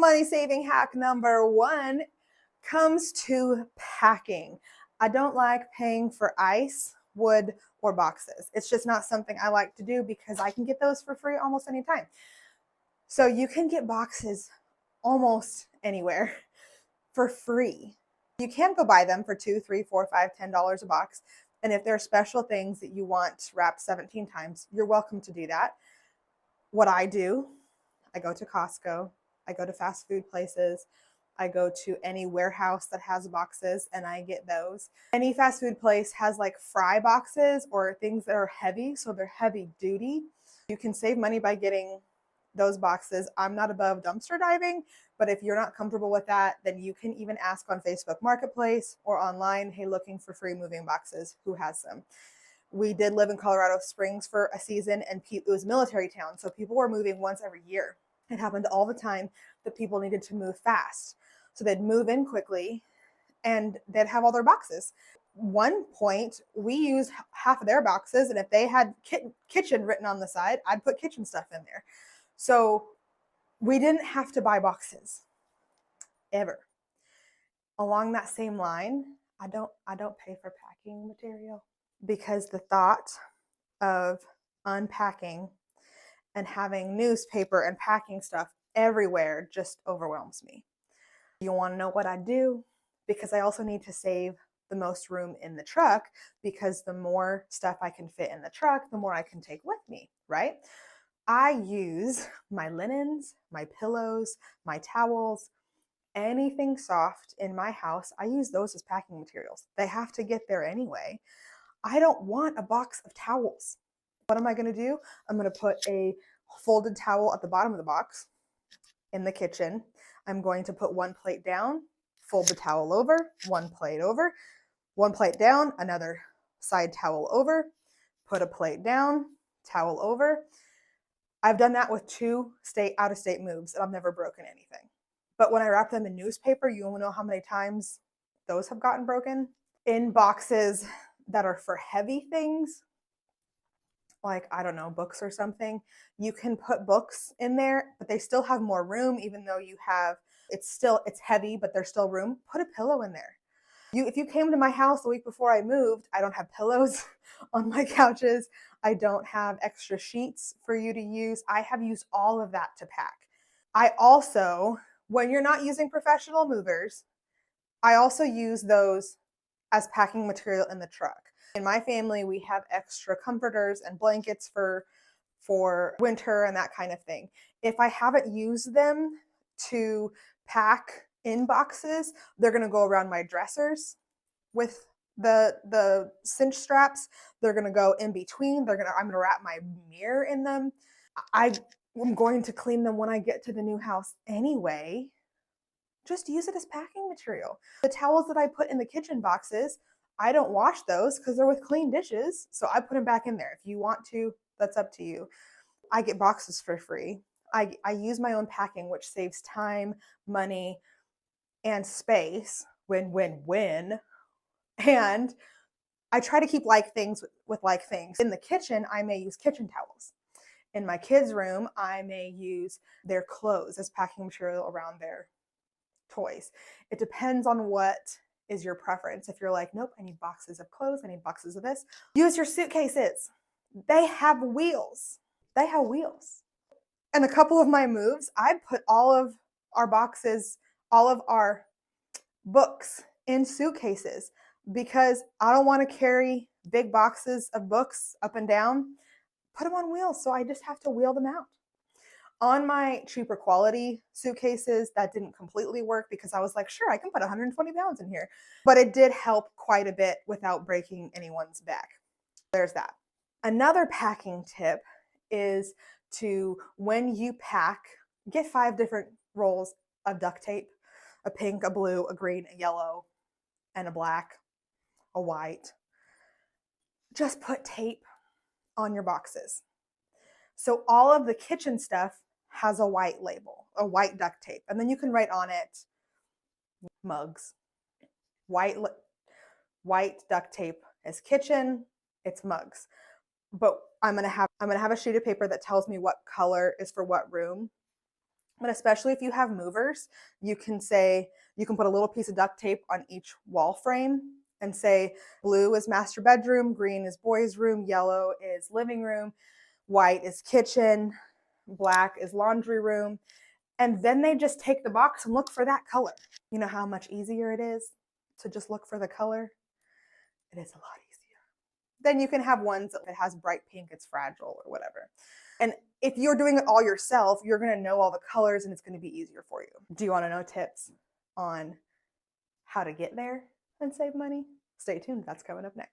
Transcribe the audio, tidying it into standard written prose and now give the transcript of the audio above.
money saving hack number one comes to packing. I don't like paying for ice, wood, or boxes. It's just not something I like to do because I can get those for free almost anytime. So you can get boxes almost anywhere for free. You can go buy them for $2, $3, $4, $5, $10 a box. And if there are special things that you want wrapped 17 times, you're welcome to do that. What I do, I go to Costco, I go to fast food places, I go to any warehouse that has boxes and I get those. Any fast food place has like fry boxes or things that are heavy, so they're heavy duty. You can save money by getting those boxes. I'm not above dumpster diving, but if you're not comfortable with that, then you can even ask on Facebook Marketplace or online, hey, looking for free moving boxes, who has them? We did live in Colorado Springs for a season, and it was a military town, so people were moving once every year. It happened all the time that people needed to move fast. So they'd move in quickly and they'd have all their boxes. One point, we used half of their boxes, and if they had kitchen written on the side, I'd put kitchen stuff in there. So we didn't have to buy boxes ever. Along that same line, I don't pay for packing material because the thought of unpacking and having newspaper and packing stuff everywhere just overwhelms me. You want to know what I do? Because I also need to save the most room in the truck, because the more stuff I can fit in the truck, the more I can take with me, right? I use my linens, my pillows, my towels, anything soft in my house. I use those as packing materials. They have to get there anyway. I don't want a box of towels. What am I going to do? I'm going to put a folded towel at the bottom of the box in the kitchen. I'm going to put one plate down, fold the towel over, one plate over, one plate down, another side towel over, put a plate down, towel over. I've done that with 2 out-of-state moves, and I've never broken anything. But when I wrap them in newspaper, you won't know how many times those have gotten broken. In boxes that are for heavy things, like, I don't know, books or something, you can put books in there, but they still have more room, even though it's heavy, but there's still room. Put a pillow in there. If you came to my house the week before I moved, I don't have pillows on my couches. I don't have extra sheets for you to use. I have used all of that to pack. I also, when you're not using professional movers, I also use those as packing material in the truck. In my family, we have extra comforters and blankets for winter and that kind of thing. If I haven't used them to pack in boxes, they're going to go around my dressers with the cinch straps. They're going to go in between. I'm going to wrap my mirror in them. I'm going to clean them when I get to the new house anyway. Just use it as packing material. The towels that I put in the kitchen boxes, I don't wash those because they're with clean dishes. So I put them back in there. If you want to, that's up to you. I get boxes for free. I use my own packing, which saves time, money, and space. Win. And I try to keep like things with like things. In the kitchen, I may use kitchen towels. In my kids' room, I may use their clothes as packing material around their toys. It depends on what is your preference. If you're like, nope, I need boxes of clothes, I need boxes of this, use your suitcases. They have wheels. And a couple of my moves, I put all of our boxes, all of our books in suitcases because I don't want to carry big boxes of books up and down. Put them on wheels, so I just have to wheel them out. On my cheaper quality suitcases, that didn't completely work because I was like, sure, I can put 120 pounds in here. But it did help quite a bit without breaking anyone's back. There's that. Another packing tip is to, when you pack, get 5 different rolls of duct tape: a pink, a blue, a green, a yellow, and a black, a white. Just put tape on your boxes. So all of the kitchen stuff has a white label, a white duct tape, and then you can write on it mugs. White duct tape is kitchen, it's mugs. But I'm gonna have a sheet of paper that tells me what color is for what room. But especially if you have movers, you can say, you can put a little piece of duct tape on each wall frame and say blue is master bedroom, green is boys' room, yellow is living room, white is kitchen, black is laundry room. And then they just take the box and look for that color. You know how much easier it is to just look for the color? It is a lot easier. Then you can have ones that it has bright pink, it's fragile or whatever. And if you're doing it all yourself, you're going to know all the colors and it's going to be easier for you. Do you want to know tips on how to get there and save money? Stay tuned. That's coming up next.